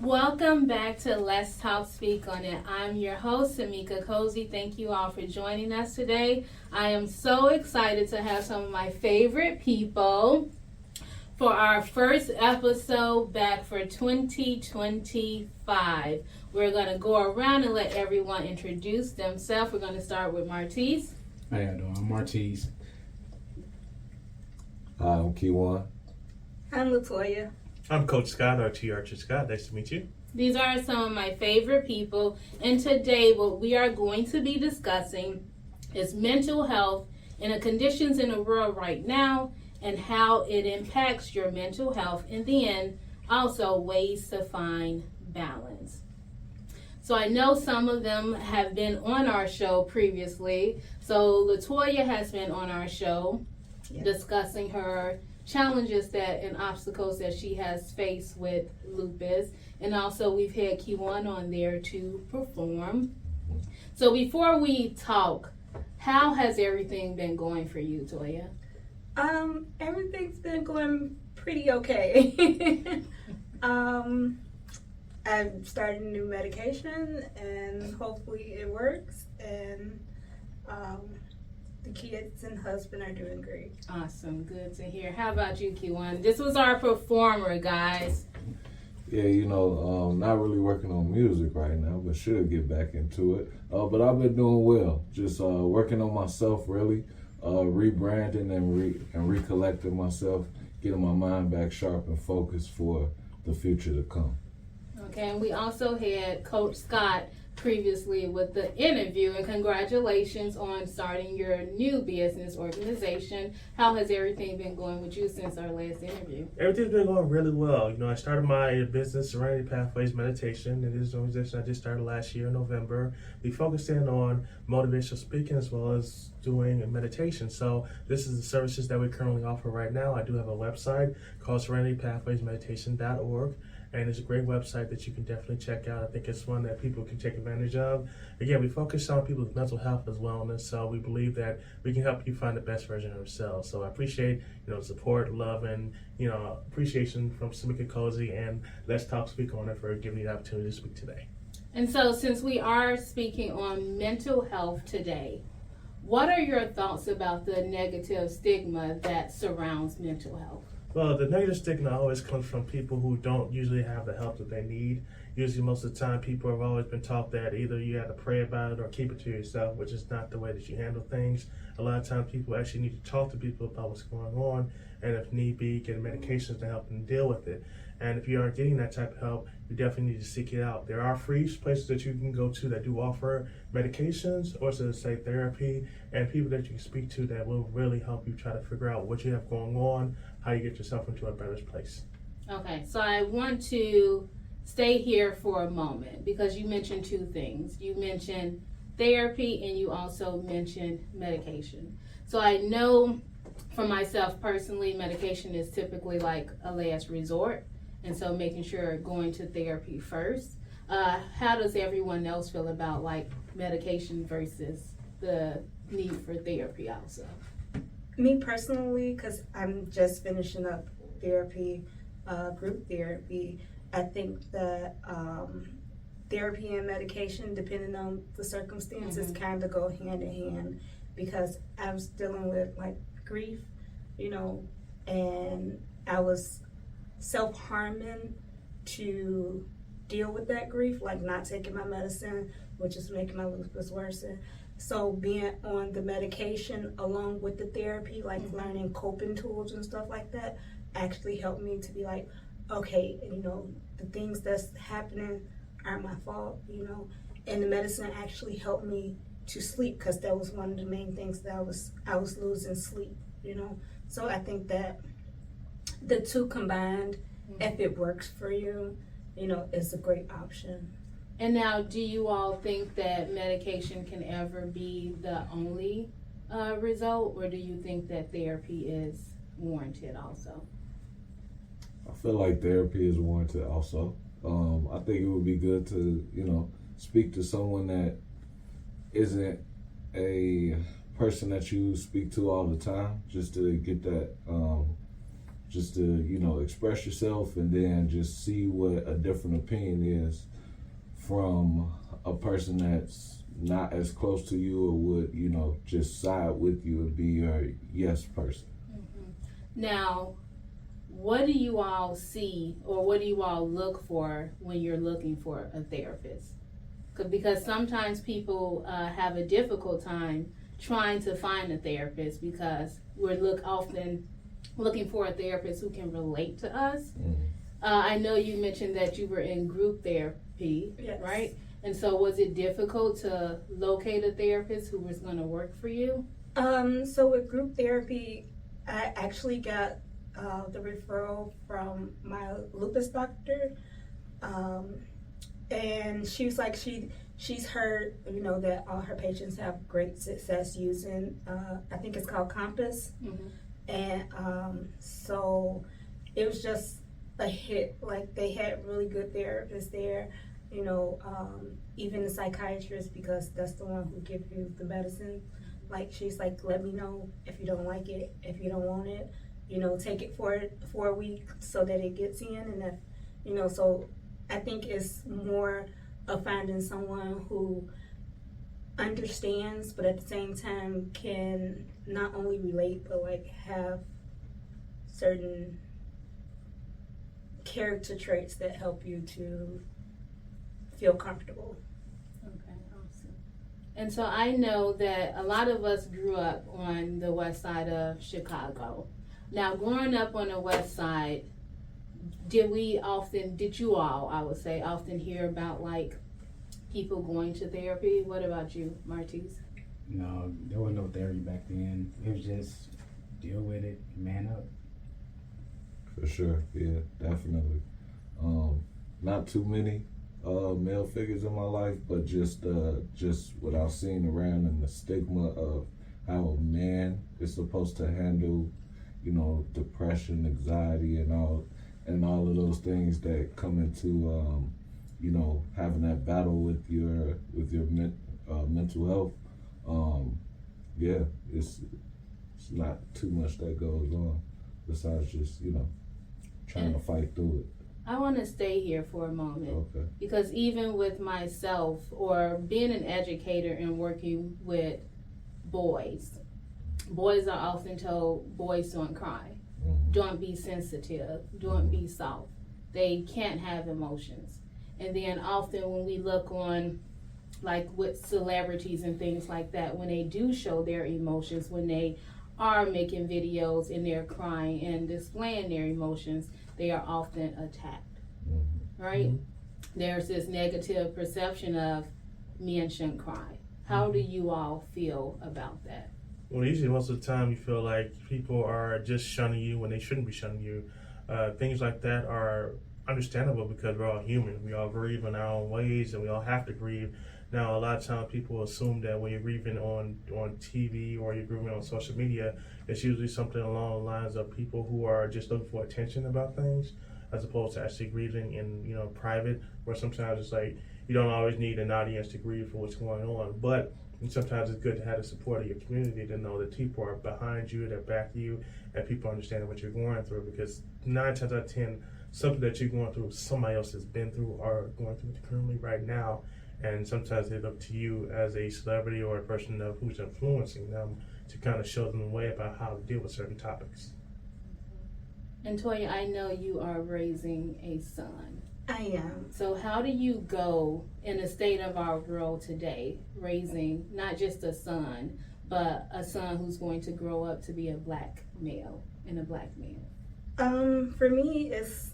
Welcome back to Let's Talk Speak on It. I'm your host, Sammika Cosey. Thank you all for joining us today. I am so excited to have some of my favorite people for our first episode back for 2025. We're going to go around and let everyone introduce themselves. We're going to start with Martise. How y'all doing? I'm Martise. Hi, I'm Kejuan. I'm Latoya. I'm Coach Scott, or T. Archer Scott. Nice to meet you. These are some of my favorite people, and today what we are going to be discussing is mental health and the conditions in the world right now and how it impacts your mental health, and then also ways to find balance. So I know some of them have been on our show previously. So Latoya has been on our show discussing her challenges and obstacles that she has faced with lupus. And also we've had Kejuan on there to perform. So before we talk, how has everything been going for you, Toya? Everything's been going pretty okay. I've started a new medication and hopefully it works, and the kids and husband are doing great. Awesome, good to hear. How about you, Kejuan? This was our performer, guys. Yeah, not really working on music right now, but should get back into it. But I've been doing well. Just working on myself, really, rebranding and recollecting myself, getting my mind back sharp and focused for the future to come. Okay, and we also had Coach Scott previously with the interview, and congratulations on starting your new business organization. How has everything been going with you since our last interview? Everything's been going really well. I started my business, Serenity Pathways Meditation, and this is an organization I just started last year in November. We focused in on motivational speaking as well as doing meditation. So this is the services that we currently offer right now. I do have a website called serenitypathwaysmeditation.org. And it's a great website that you can definitely check out. I think it's one that people can take advantage of. Again, we focus on people's mental health as wellness, so we believe that we can help you find the best version of yourselves. So I appreciate, support, love, and, appreciation from Sammika Cosey and Let's Talk Speak on It for giving me the opportunity to speak today. And so since we are speaking on mental health today, what are your thoughts about the negative stigma that surrounds mental health? Well, the negative stigma always comes from people who don't usually have the help that they need. Usually, most of the time, people have always been taught that either you have to pray about it or keep it to yourself, which is not the way that you handle things. A lot of times, people actually need to talk to people about what's going on, and if need be, get medications to help them deal with it. And if you aren't getting that type of help, you definitely need to seek it out. There are free places that you can go to that do offer medications, or so to say therapy, and people that you can speak to that will really help you try to figure out what you have going on, how you get yourself into a better place. Okay, so I want to stay here for a moment because you mentioned two things. You mentioned therapy and you also mentioned medication. So I know for myself personally, medication is typically like a last resort. And so making sure going to therapy first. How does everyone else feel about like medication versus the need for therapy also? Me personally, because I'm just finishing up therapy, group therapy, I think that therapy and medication, depending on the circumstances, kind of go hand in hand, because I was dealing with like grief, and I was self-harming to deal with that grief, like not taking my medicine, which is making my lupus worse. So being on the medication along with the therapy, like learning coping tools and stuff like that, actually helped me to be like, okay, the things that's happening aren't my fault, and the medicine actually helped me to sleep, because that was one of the main things that I was losing sleep, So I think that the two combined, if it works for you, is a great option. And now, do you all think that medication can ever be the only result, or do you think that therapy is warranted also? I feel like therapy is warranted also. I think it would be good to, speak to someone that isn't a person that you speak to all the time, just to get that just to, you know, express yourself and then just see what a different opinion is from a person that's not as close to you or would, you know, just side with you and be your yes person. Now, what do you all see or what do you all look for when you're looking for a therapist? Because sometimes people have a difficult time trying to find a therapist because we're often looking for a therapist who can relate to us. I know you mentioned that you were in group therapy, Yes. right? And so was it difficult to locate a therapist who was going to work for you? So with group therapy, I actually got the referral from my lupus doctor. And she was like, she's heard, you know, that all her patients have great success using, I think it's called Compass. And so it was just a hit. Like, they had really good therapists there, you know, even the psychiatrist, because that's the one who gives you the medicine. Like, she's like, let me know if you don't like it, if you don't want it, you know, take it for a week so that it gets in. And if, you know, so I think it's more of finding someone who understands, but at the same time can not only relate, but like have certain character traits that help you to feel comfortable. Okay, awesome. And so I know that a lot of us grew up on the west side of Chicago. Now, growing up on the west side, did you all, I would say, often hear about like people going to therapy? What about you, Martise? No, there was no therapy back then. It was just deal with it, man up. For sure, yeah, definitely. Not too many male figures in my life, but just what I've seen around and the stigma of how a man is supposed to handle, you know, depression, anxiety, and all of those things that come into, you know, having that battle with your mental health. Yeah, it's not too much that goes on besides just, you know, trying to fight through it. I want to stay here for a moment. Okay. Because even with myself or being an educator and working with boys are often told, boys don't cry, don't be sensitive, don't be soft. They can't have emotions. And then often when we look on, like with celebrities and things like that, when they do show their emotions, when they are making videos and they're crying and displaying their emotions, they are often attacked, right? There's this negative perception of men shouldn't cry. How do you all feel about that? Well, usually most of the time you feel like people are just shunning you when they shouldn't be shunning you. Things like that are understandable because we're all human. We all grieve in our own ways and we all have to grieve. Now, a lot of times people assume that when you're grieving on TV or you're grieving on social media, it's usually something along the lines of people who are just looking for attention about things, as opposed to actually grieving in, you know, private, where sometimes it's like you don't always need an audience to grieve for what's going on. But sometimes it's good to have the support of your community, to know that people are behind you, that back you, and people understand what you're going through. Because 9 times out of 10, something that you're going through, somebody else has been through or going through it currently right now. And sometimes they look to you as a celebrity or a person who's influencing them to kind of show them the way about how to deal with certain topics. And Toya, I know you are raising a son. I am. So how do you go in the state of our world today, raising not just a son, but a son who's going to grow up to be a black male and a black man? For me, it's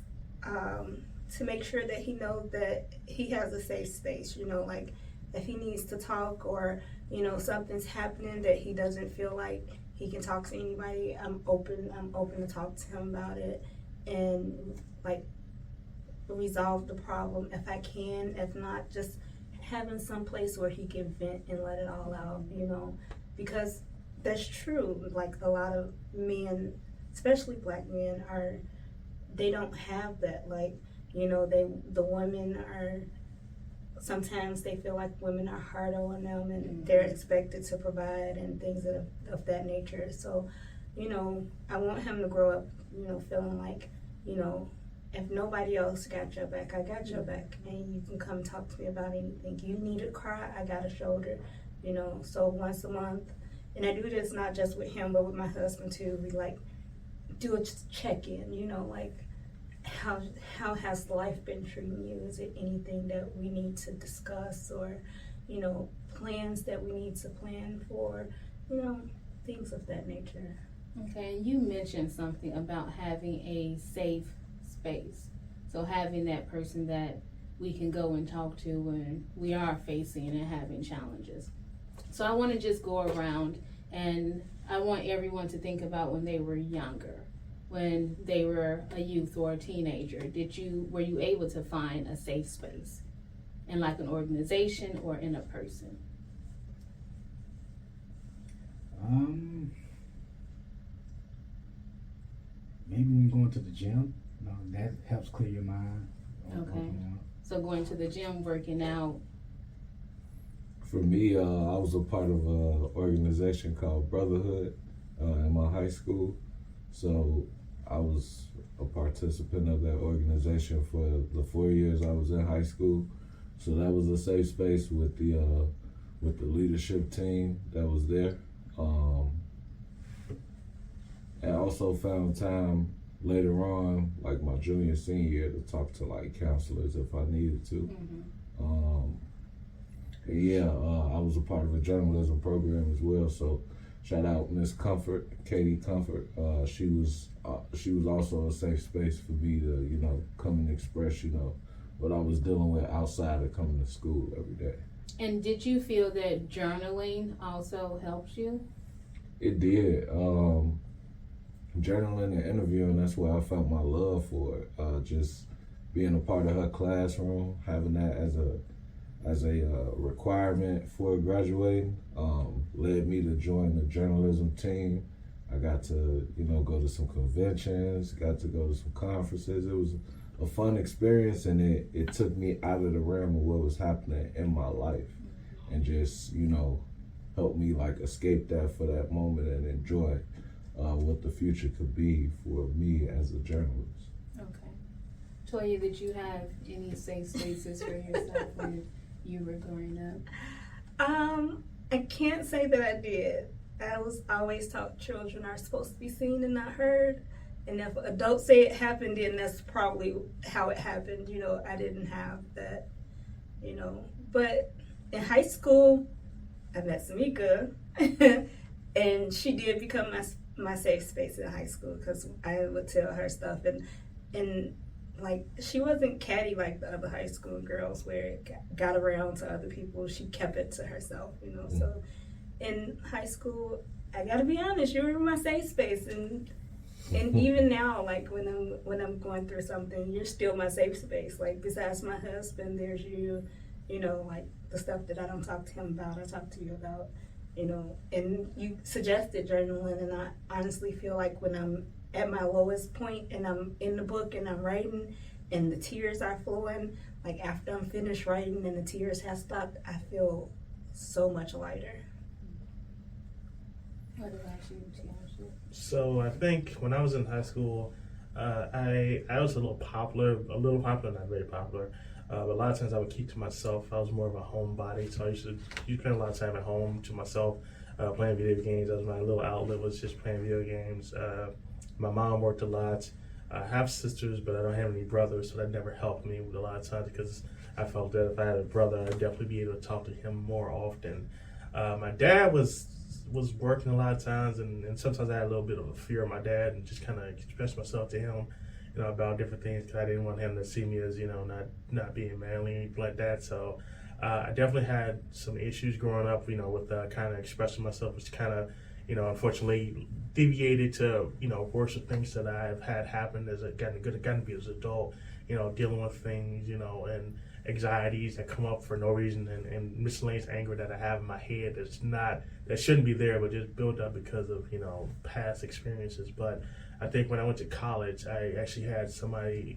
to make sure that he knows that he has a safe space. You know, like if he needs to talk or, you know, something's happening that he doesn't feel like he can talk to anybody, I'm open to talk to him about it and like resolve the problem if I can. If not, just having some place where he can vent and let it all out, you know, because that's true. Like a lot of men, especially black men, they don't have that. Like, you know, the women are, sometimes they feel like women are hard on them and they're expected to provide and things of that nature. So you know, I want him to grow up, you know, feeling like, you know, if nobody else got your back, I got your back, and you can come talk to me about anything. You need a cry, I got a shoulder, you know. So once a month, and I do this not just with him, but with my husband too. We like do a check-in, you know, like how has life been treating you? Is it anything that we need to discuss, or, you know, plans that we need to plan for, you know, things of that nature. Okay, you mentioned something about having a safe space. So having that person that we can go and talk to when we are facing and having challenges. So I want to just go around, and I want everyone to think about when they were younger, when they were a youth or a teenager. Were you able to find a safe space in like an organization or in a person? Maybe when going to the gym, you know, that helps clear your mind. Okay. So going to the gym, working out. For me, I was a part of an organization called Brotherhood in my high school. So I was a participant of that organization for the 4 years I was in high school. So that was a safe space with the leadership team that was there. And also found time later on, like my junior, senior year, to talk to like counselors if I needed to. I was a part of a journalism program as well. So shout out Miss Comfort, Katie Comfort. She was also a safe space for me to, you know, come and express, you know, what I was dealing with outside of coming to school every day. And did you feel that journaling also helps you? It did. Journaling and interviewing, that's where I felt my love for it. Just being a part of her classroom, having that as a requirement for graduating, led me to join the journalism team. I got to, you know, go to some conventions, got to go to some conferences. It was a fun experience, and it took me out of the realm of what was happening in my life, and just, you know, helped me like escape that for that moment and enjoy what the future could be for me as a journalist. Okay. Toya, did you have any safe spaces for yourself when you were growing up? I can't say that I did. I was always taught children are supposed to be seen and not heard. And if adults say it happened, then that's probably how it happened. You know, I didn't have that, you know. But in high school, I met Sammika, and she did become my safe space in high school, because I would tell her stuff, and like, she wasn't catty like the other high school girls where it got around to other people. She kept it to herself, you know. So in high school, I gotta be honest, you were my safe space, and even now, like when I'm going through something, you're still my safe space. Like, besides my husband, there's you know, like the stuff that I don't talk to him about, I talk to you about. You know, and you suggested journaling, and I honestly feel like when I'm at my lowest point and I'm in the book and I'm writing and the tears are flowing, like after I'm finished writing and the tears have stopped, I feel so much lighter. What about you, Tiasha? So I think when I was in high school, I was a little popular, not very popular. But a lot of times I would keep to myself. I was more of a homebody, so I used to spend a lot of time at home to myself, playing video games. That was my little outlet, was just playing video games. My mom worked a lot. I have sisters, but I don't have any brothers, so that never helped me with a lot of times, because I felt that if I had a brother, I'd definitely be able to talk to him more often. My dad was working a lot of times, and sometimes I had a little bit of a fear of my dad, and just kind of express myself to him, you know, about different things, because I didn't want him to see me as, you know, not being manly or anything like that. So I definitely had some issues growing up, you know, with kind of expressing myself, which kind of, you know, unfortunately deviated to, you know, worse things that I've had happen as gotten to be as an adult, you know, dealing with things, you know, and anxieties that come up for no reason, and miscellaneous anger that I have in my head that shouldn't be there, but just built up because of, you know, past experiences. But I think when I went to college, I actually had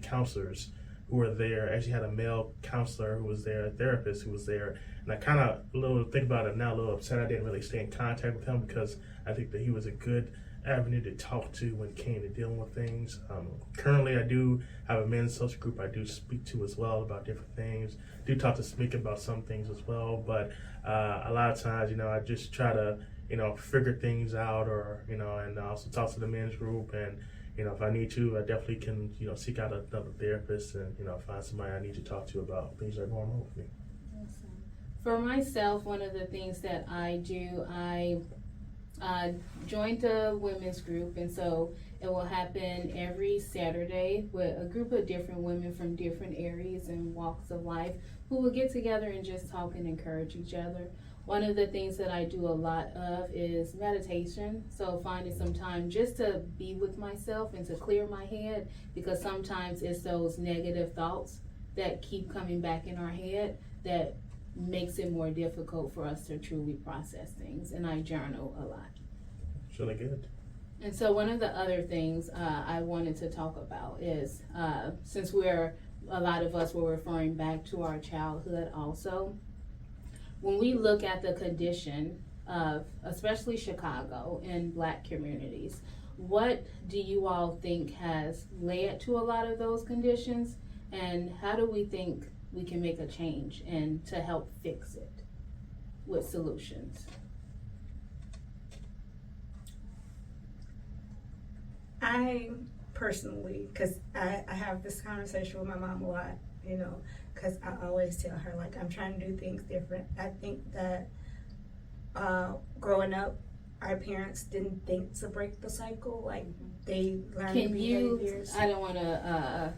counselors who were there. I actually had a male counselor who was there, a therapist who was there, and I kind of think about it now, a little upset I didn't really stay in contact with him, because I think that he was a good avenue to talk to when it came to dealing with things. Currently, I do have a men's social group I do speak to as well about different things. Do talk to Sammika about some things as well, but a lot of times, I just try to, figure things out, or, and I also talk to the men's group, and, if I need to, I definitely can, seek out another therapist and, find somebody I need to talk to about things that are going on with me. Awesome. For myself, one of the things that I do, I joined a women's group, and so it will happen every Saturday with a group of different women from different areas and walks of life who will get together and just talk and encourage each other. One of the things that I do a lot of is meditation, so finding some time just to be with myself and to clear my head, because sometimes it's those negative thoughts that keep coming back in our head that makes it more difficult for us to truly process things, and I journal a lot. It's really good. And so one of the other things I wanted to talk about is, since a lot of us were referring back to our childhood also, when we look at the condition of, especially Chicago and Black communities, what do you all think has led to a lot of those conditions, and how do we think we can make a change and to help fix it with solutions? I personally, because I have this conversation with my mom a lot, because I always tell her, like, I'm trying to do things different. I think that growing up, our parents didn't think to break the cycle. Like, they learned behaviors. I don't want to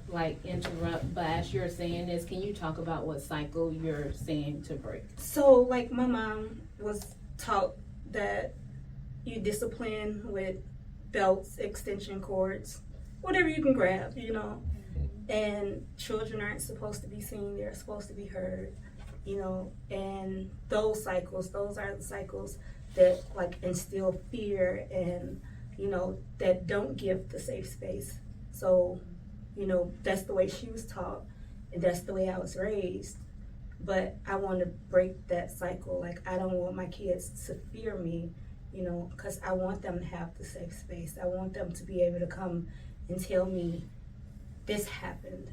interrupt, but as you're saying this, can you talk about what cycle you're saying to break? So, like, my mom was taught that you discipline with belts, extension cords, whatever you can grab, and children aren't supposed to be seen, they're supposed to be heard, and those are the cycles that, like, instill fear and, that don't give the safe space. So, that's the way she was taught, and that's the way I was raised. But I want to break that cycle. Like, I don't want my kids to fear me, because I want them to have the safe space. I want them to be able to come and tell me this happened,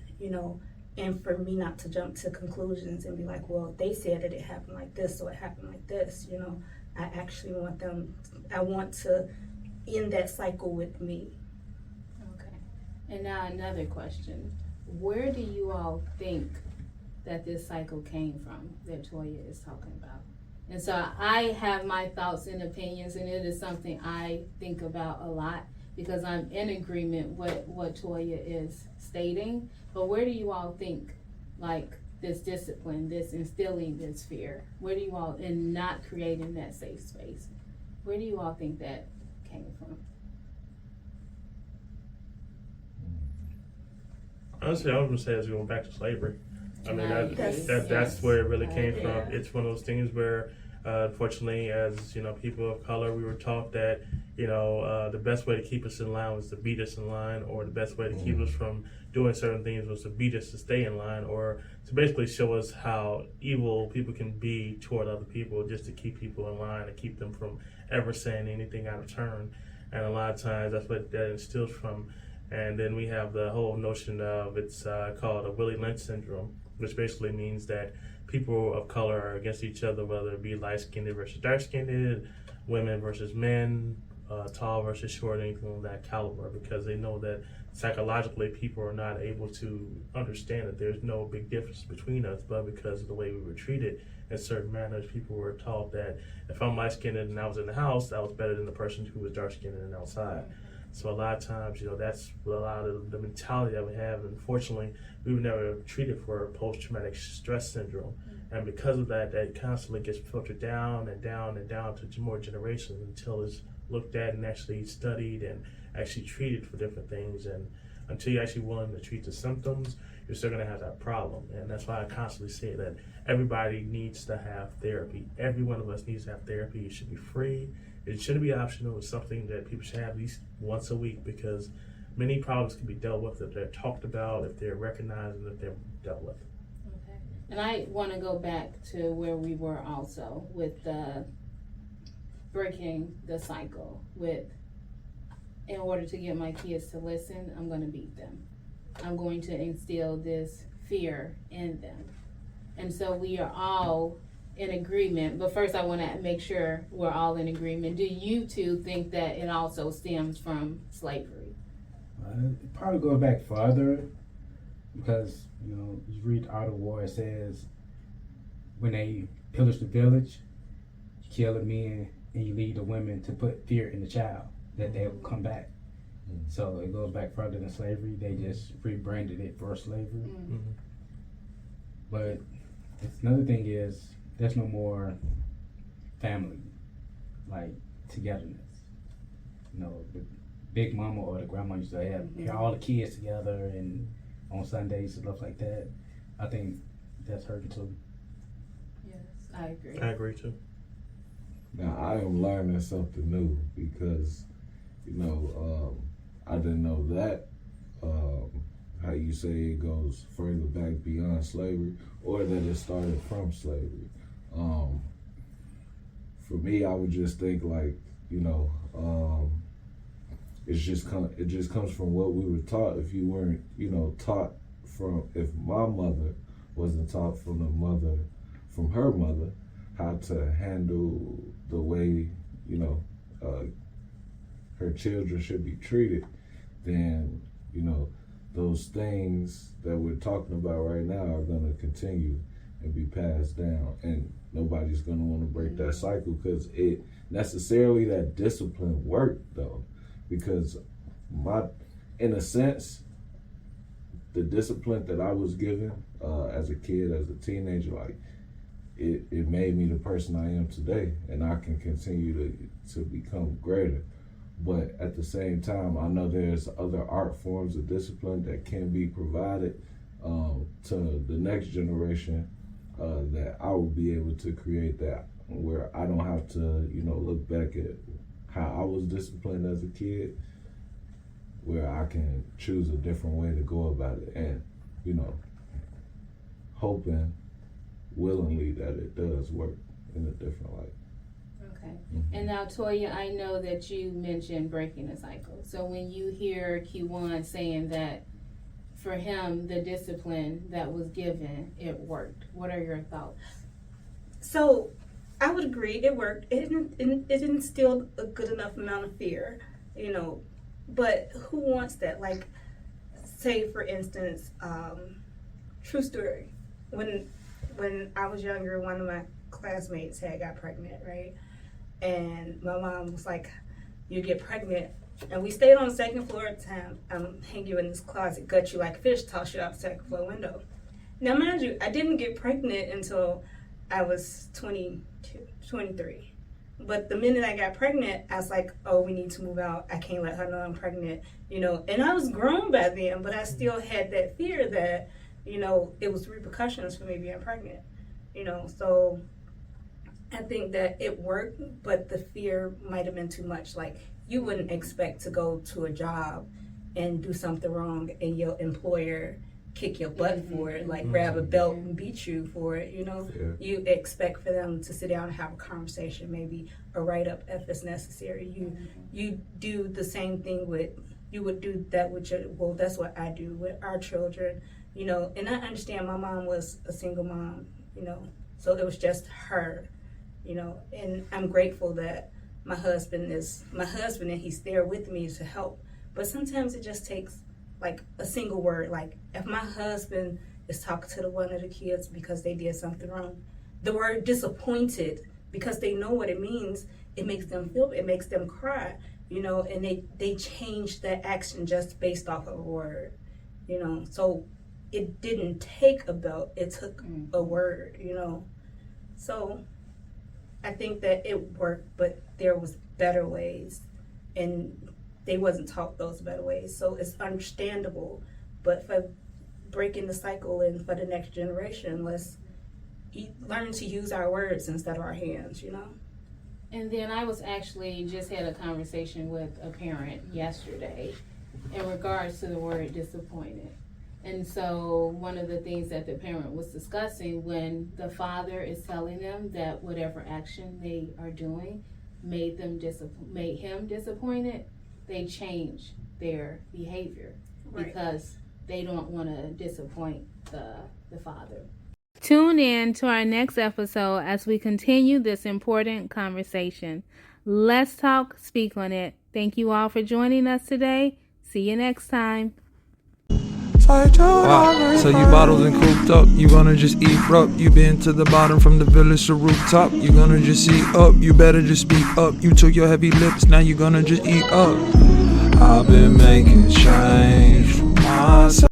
and for me not to jump to conclusions and be like, well, they said that it happened like this, so it happened like this, I actually want to end that cycle with me. Okay. And now another question. Where do you all think that this cycle came from that Toya is talking about? And so I have my thoughts and opinions, and it is something I think about a lot because I'm in agreement with what Toya is stating. But where do you all think, like, this discipline, this instilling this fear, where do you all, and not creating that safe space, where do you all think that came from? Honestly, I was gonna say it's going back to slavery. I mean, that's where it really came from. It's one of those things where, unfortunately, as people of color, we were taught that the best way to keep us in line was to beat us in line, or the best way to keep us from doing certain things was to beat us to stay in line, or to basically show us how evil people can be toward other people, just to keep people in line and keep them from ever saying anything out of turn. And a lot of times, that's what that instills from. And then we have the whole notion of it's called a Willie Lynch syndrome, which basically means that people of color are against each other, whether it be light-skinned versus dark-skinned, women versus men, tall versus short, anything of that caliber, because they know that psychologically people are not able to understand that there's no big difference between us, but because of the way we were treated in certain manners, people were taught that if I'm light-skinned and I was in the house, I was better than the person who was dark-skinned and outside. So a lot of times, that's a lot of the mentality that we have. Unfortunately, we were never treated for post-traumatic stress syndrome. And because of that, that constantly gets filtered down and down and down to more generations until it's looked at and actually studied and actually treated for different things. And until you're actually willing to treat the symptoms, you're still going to have that problem. And that's why I constantly say that everybody needs to have therapy. Every one of us needs to have therapy. It should be free. It shouldn't be optional. It's something that people should have at least once a week, because many problems can be dealt with if they're talked about, if they're recognized, and if they're dealt with. Okay. And I want to go back to where we were also with the breaking the cycle with in order to get my kids to listen, I'm going to beat them. I'm going to instill this fear in them. And so we are all in agreement, but first I want to make sure we're all in agreement. Do you two think that it also stems from slavery? It probably goes back further because, you read the Art of War, it says when they pillage the village, you kill the men and you lead the women to put fear in the child that they will come back. So it goes back further than slavery. They just rebranded it for slavery. But another thing is there's no more family, like togetherness. The big mama or the grandma used to have all the kids together and on Sundays and stuff like that. I think that's hurting too. Yes, I agree. I agree too. Now I am learning something new because, I didn't know that. How you say it goes further back beyond slavery, or that it started from slavery. For me, I would just think like, it just comes from what we were taught. If you weren't, taught if my mother wasn't taught from her mother, how to handle the way, her children should be treated, then, those things that we're talking about right now are going to continue and be passed down, and nobody's going to want to break that cycle because it necessarily that discipline worked though, because in a sense, the discipline that I was given as a kid, as a teenager, like it made me the person I am today, and I can continue to become greater. But at the same time, I know there's other art forms of discipline that can be provided to the next generation that I will be able to create that, where I don't have to, look back at how I was disciplined as a kid, where I can choose a different way to go about it, and, hoping willingly that it does work in a different light. Okay. And now, Toya, I know that you mentioned breaking the cycle. So when you hear Kejuan saying that for him, the discipline that was given, it worked, what are your thoughts? So I would agree, it worked. It instilled a good enough amount of fear, but who wants that? Like, say for instance, true story. When I was younger, one of my classmates had got pregnant, right? And my mom was like, you get pregnant. And we stayed on the second floor at the time. Hang you in this closet, gut you like a fish, toss you out the second floor window. Now, mind you, I didn't get pregnant until I was 23. But the minute I got pregnant, I was like, oh, we need to move out. I can't let her know I'm pregnant, And I was grown by then, but I still had that fear that, it was repercussions for me being pregnant, So I think that it worked, but the fear might have been too much. Like, you wouldn't expect to go to a job and do something wrong and your employer kick your butt for it, like grab a belt and beat you for it, Yeah. You expect for them to sit down and have a conversation, maybe a write-up if it's necessary. You do the same thing you would do that with that's what I do with our children, and I understand my mom was a single mom, so it was just her, and I'm grateful that my husband and he's there with me to help. But sometimes it just takes like a single word. Like if my husband is talking to one of the kids because they did something wrong, the word disappointed, because they know what it means, it makes them cry, and they change that action just based off of a word, so it didn't take a belt, it took a word, so I think that it worked, but there was better ways, and they wasn't taught those better ways. So it's understandable, but for breaking the cycle and for the next generation, let's learn to use our words instead of our hands, And then I was actually just had a conversation with a parent yesterday in regards to the word disappointed. And so one of the things that the parent was discussing, when the father is telling them that whatever action they are doing made him disappointed, they change their behavior because they don't want to disappoint the father. Tune in to our next episode as we continue this important conversation. Let's talk, speak on it. Thank you all for joining us today. See you next time. Wow. So you bottled and cooped up, you gonna just eat up. You been to the bottom from the village to rooftop. You gonna just see up, you better just speak up. You took your heavy lips, now you gonna just eat up. I've been making change for myself.